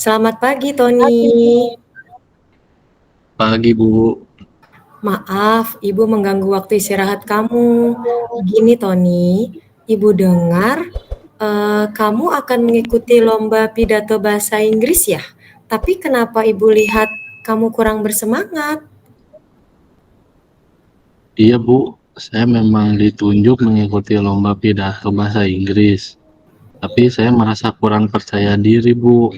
Selamat pagi, Tony. Pagi, Bu. Maaf, Ibu mengganggu waktu istirahat kamu. Begini, Tony, Ibu dengar kamu akan mengikuti lomba pidato bahasa Inggris ya? Tapi kenapa Ibu lihat kamu kurang bersemangat? Iya, Bu. Saya memang ditunjuk mengikuti lomba pidato bahasa Inggris. Tapi saya merasa kurang percaya diri, Bu.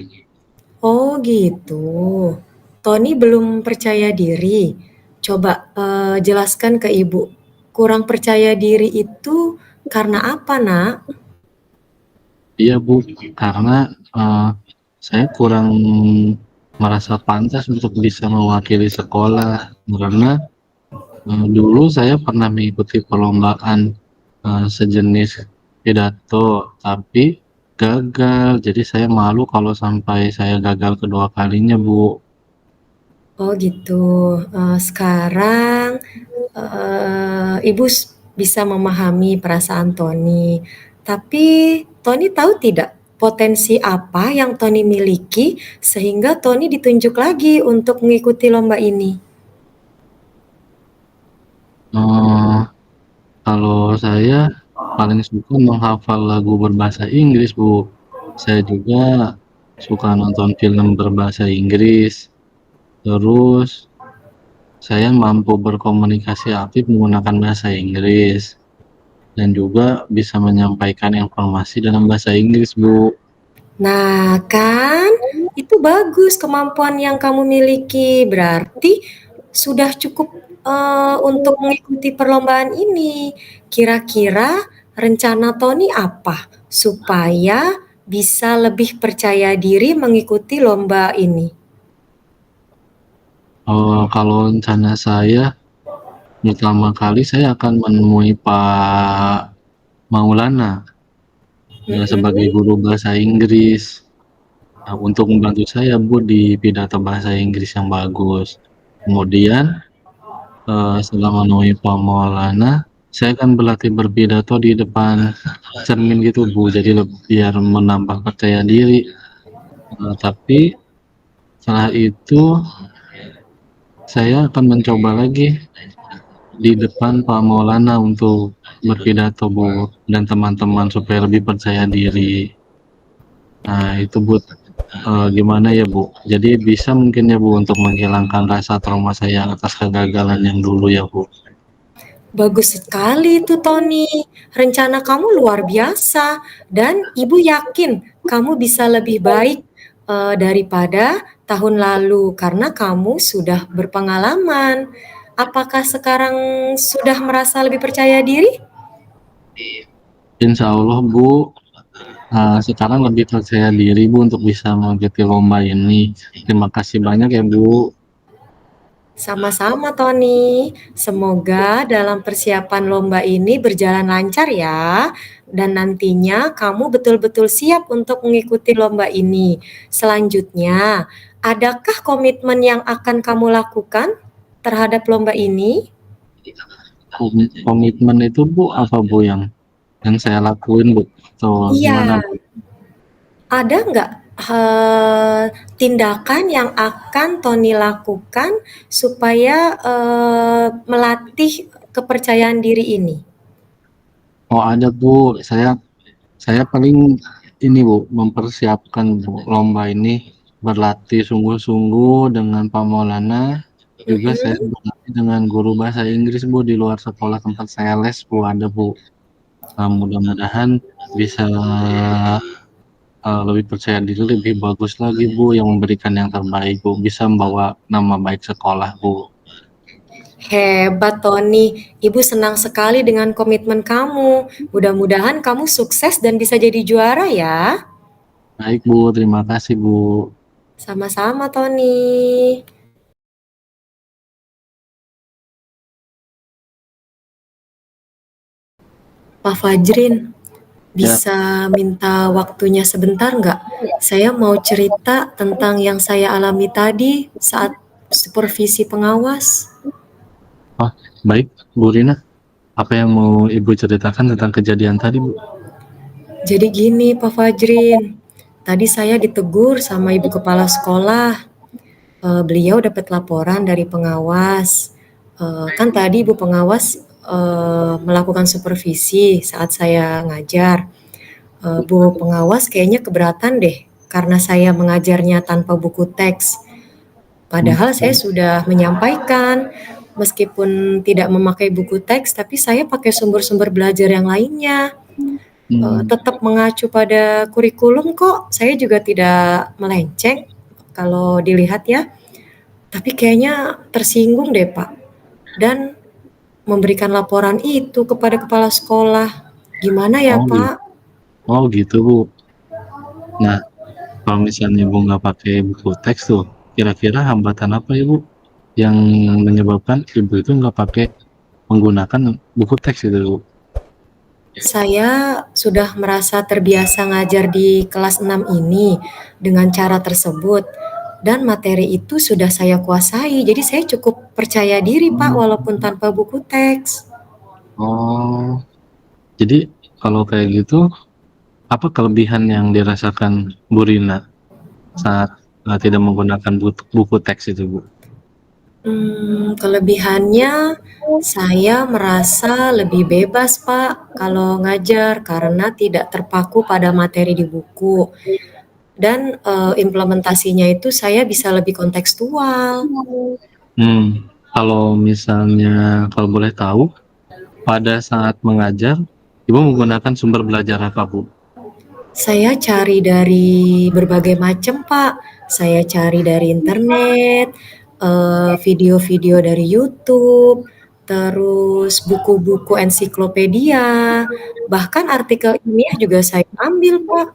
Oh, gitu. Tony belum percaya diri. Coba jelaskan ke Ibu. Kurang percaya diri itu karena apa, Nak? Iya, Bu. Karena saya kurang merasa pantas untuk bisa mewakili sekolah. Karena dulu saya pernah mengikuti perlombaan sejenis pidato, tapi gagal. Jadi saya malu kalau sampai saya gagal kedua kalinya, Bu. Oh gitu. Sekarang, Ibu bisa memahami perasaan Tony. Tapi Tony tahu tidak potensi apa yang Tony miliki sehingga Tony ditunjuk lagi untuk mengikuti lomba ini? Eh, Kalau saya paling suka menghafal lagu berbahasa Inggris, Bu. Saya juga suka nonton film berbahasa Inggris. Terus saya mampu berkomunikasi aktif menggunakan bahasa Inggris dan juga bisa menyampaikan informasi dalam bahasa Inggris, Bu. Nah, kan itu bagus kemampuan yang kamu miliki. Berarti sudah cukup untuk mengikuti perlombaan ini. Kira-kira rencana Tony apa supaya bisa lebih percaya diri mengikuti lomba ini? Kalau rencana saya, pertama kali saya akan menemui Pak Maulana sebagai Mhm. guru bahasa Inggris. Untuk membantu saya, Bu, di pidato bahasa Inggris yang bagus. Kemudian, setelah menemui Pak Maulana, saya akan berlatih berpidato di depan cermin gitu, Bu, jadi biar menambah percaya diri. Tapi setelah itu saya akan mencoba lagi di depan Pak Maulana untuk berpidato, Bu, dan teman-teman supaya lebih percaya diri. Nah, itu, Bu, gimana ya, Bu? Jadi bisa mungkin ya, Bu, untuk menghilangkan rasa trauma saya atas kegagalan yang dulu ya, Bu? Bagus sekali itu Tony. Rencana kamu luar biasa dan Ibu yakin kamu bisa lebih baik daripada tahun lalu karena kamu sudah berpengalaman. Apakah sekarang sudah merasa lebih percaya diri? Insya Allah, Bu, sekarang lebih percaya diri, Bu, untuk bisa mengikuti lomba ini. Terima kasih banyak ya, Bu. Sama-sama Tony. Semoga dalam persiapan lomba ini berjalan lancar ya. Dan nantinya kamu betul-betul siap untuk mengikuti lomba ini. Selanjutnya, adakah komitmen yang akan kamu lakukan terhadap lomba ini? Komitmen itu, Bu, apa, Bu, yang saya lakuin, Bu? Atau gimana, Iya, Bu? ada nggak tindakan yang akan Tony lakukan supaya melatih kepercayaan diri ini? Oh, ada, Bu. Saya paling ini, Bu, mempersiapkan, Bu, lomba ini, berlatih sungguh-sungguh dengan Pak Maulana, juga saya Mhm. berlatih dengan guru bahasa Inggris, Bu, di luar sekolah tempat saya les, Bu, ada, Bu. Mudah-mudahan bisa lebih percaya diri, lebih bagus lagi, Bu, yang memberikan yang terbaik, Bu, bisa membawa nama baik sekolah, Bu. Hebat Tony, Ibu senang sekali dengan komitmen kamu. Mudah-mudahan kamu sukses dan bisa jadi juara ya. Baik, Bu, terima kasih, Bu. Sama-sama Tony. Pak Fajrin, Ya, bisa minta waktunya sebentar nggak? Saya mau cerita tentang yang saya alami tadi saat supervisi pengawas. oh, baik, Bu Rina. Apa yang mau Ibu ceritakan tentang kejadian tadi, Bu? Jadi gini Pak Fajrin, tadi saya ditegur sama ibu kepala sekolah. Beliau dapat laporan dari pengawas. Kan tadi ibu pengawas melakukan supervisi saat saya ngajar. Bu pengawas kayaknya keberatan deh karena saya mengajarnya tanpa buku teks. Padahal saya sudah menyampaikan meskipun tidak memakai buku teks, tapi saya pakai sumber-sumber belajar yang lainnya. Tetap mengacu pada kurikulum kok, saya juga tidak melenceng kalau dilihat ya. Tapi kayaknya tersinggung deh Pak, dan memberikan laporan itu kepada kepala sekolah. Gimana ya Pak? Oh gitu Bu. Nah, kalau misalnya Ibu nggak pakai buku teks tuh, kira-kira hambatan apa ya Bu, yang menyebabkan Ibu itu nggak pakai menggunakan buku teks gitu Bu? Saya sudah merasa terbiasa ngajar di kelas 6 ini dengan cara tersebut, dan materi itu sudah saya kuasai, jadi saya cukup percaya diri Pak walaupun tanpa buku teks. Oh, jadi kalau kayak gitu, apa kelebihan yang dirasakan Bu Rina saat tidak menggunakan buku teks itu Bu? Kelebihannya saya merasa lebih bebas Pak kalau ngajar karena tidak terpaku pada materi di buku, dan implementasinya itu saya bisa lebih kontekstual. Kalau misalnya kalau boleh tahu, pada saat mengajar, Ibu menggunakan sumber belajar apa Bu? Saya cari dari berbagai macam Pak. Saya cari dari internet, video-video dari YouTube, terus buku-buku ensiklopedia, bahkan artikel ilmiah juga saya ambil Pak.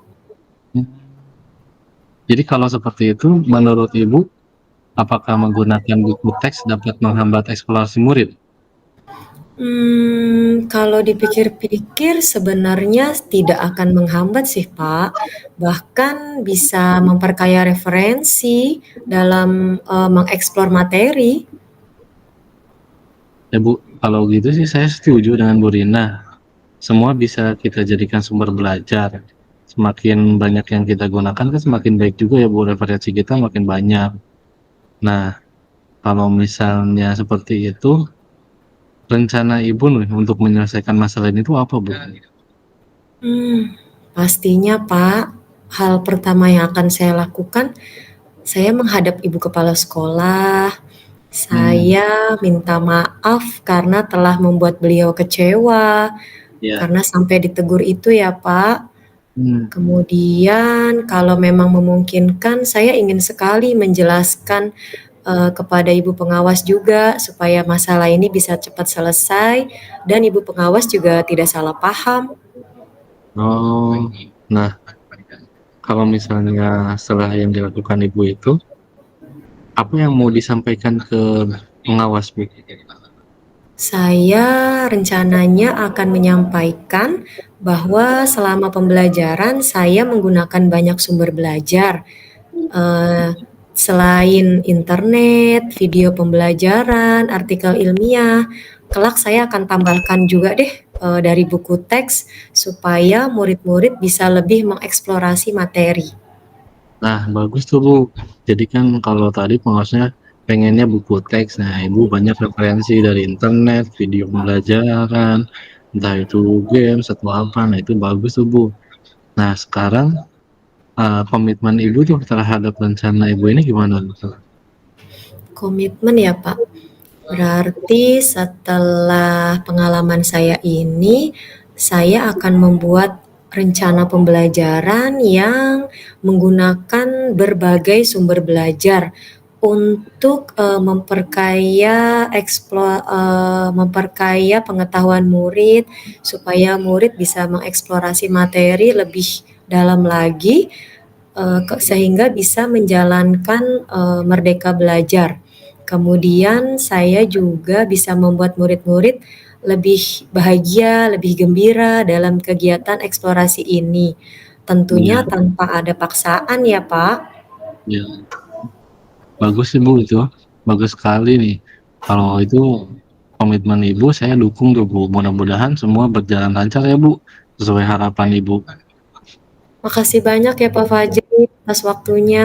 Jadi kalau seperti itu, menurut Ibu, apakah menggunakan buku teks dapat menghambat eksplorasi murid? Kalau dipikir-pikir sebenarnya tidak akan menghambat sih Pak, bahkan bisa memperkaya referensi dalam, mengeksplor materi. Ya Bu, kalau gitu sih saya setuju dengan Bu Rina. Semua bisa kita jadikan sumber belajar. Semakin banyak yang kita gunakan kan semakin baik juga ya Bu, referensi kita makin banyak. Nah, kalau misalnya seperti itu, rencana Ibu nih untuk menyelesaikan masalah ini tuh apa Bu? Pastinya Pak, hal pertama yang akan saya lakukan, saya menghadap ibu kepala sekolah, saya minta maaf karena telah membuat beliau kecewa, Ya. karena sampai ditegur itu ya Pak. Hmm. Kemudian kalau memang memungkinkan, saya ingin sekali menjelaskan kepada ibu pengawas juga supaya masalah ini bisa cepat selesai dan ibu pengawas juga tidak salah paham. Oh, nah kalau misalnya setelah yang dilakukan Ibu itu, apa yang mau disampaikan ke pengawas Bu? Saya rencananya akan menyampaikan bahwa selama pembelajaran saya menggunakan banyak sumber belajar, selain internet, video pembelajaran, artikel ilmiah, kelak saya akan tambahkan juga deh, dari buku teks supaya murid-murid bisa lebih mengeksplorasi materi. Nah, bagus tuh Bu. Jadi kan kalau tadi pengawasnya pengennya buku teks, nah Ibu banyak referensi dari internet, video pembelajaran, entah itu games atau apa, nah itu bagus tuh Bu. Nah sekarang komitmen Ibu tuh terhadap rencana Ibu ini gimana tuh? Komitmen ya Pak. Berarti setelah pengalaman saya ini, saya akan membuat rencana pembelajaran yang menggunakan berbagai sumber belajar untuk memperkaya pengetahuan murid supaya murid bisa mengeksplorasi materi lebih dalam lagi, sehingga bisa menjalankan merdeka belajar. Kemudian saya juga bisa membuat murid-murid lebih bahagia, lebih gembira dalam kegiatan eksplorasi ini. Tentunya Iya, tanpa ada paksaan ya Pak. iya. Bagus sih Bu itu, bagus sekali nih. Kalau itu komitmen Ibu saya dukung tuh Bu. Mudah-mudahan semua berjalan lancar ya Bu, sesuai harapan Ibu. Makasih banyak ya Pak Fajar. atas waktunya,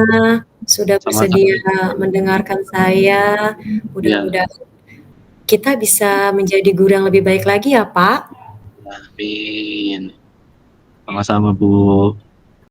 sudah Sama-sama. bersedia mendengarkan saya. Iya. Mudah-mudahan kita bisa menjadi guru yang lebih baik lagi ya, Pak. Amin. Sama-sama, Bu.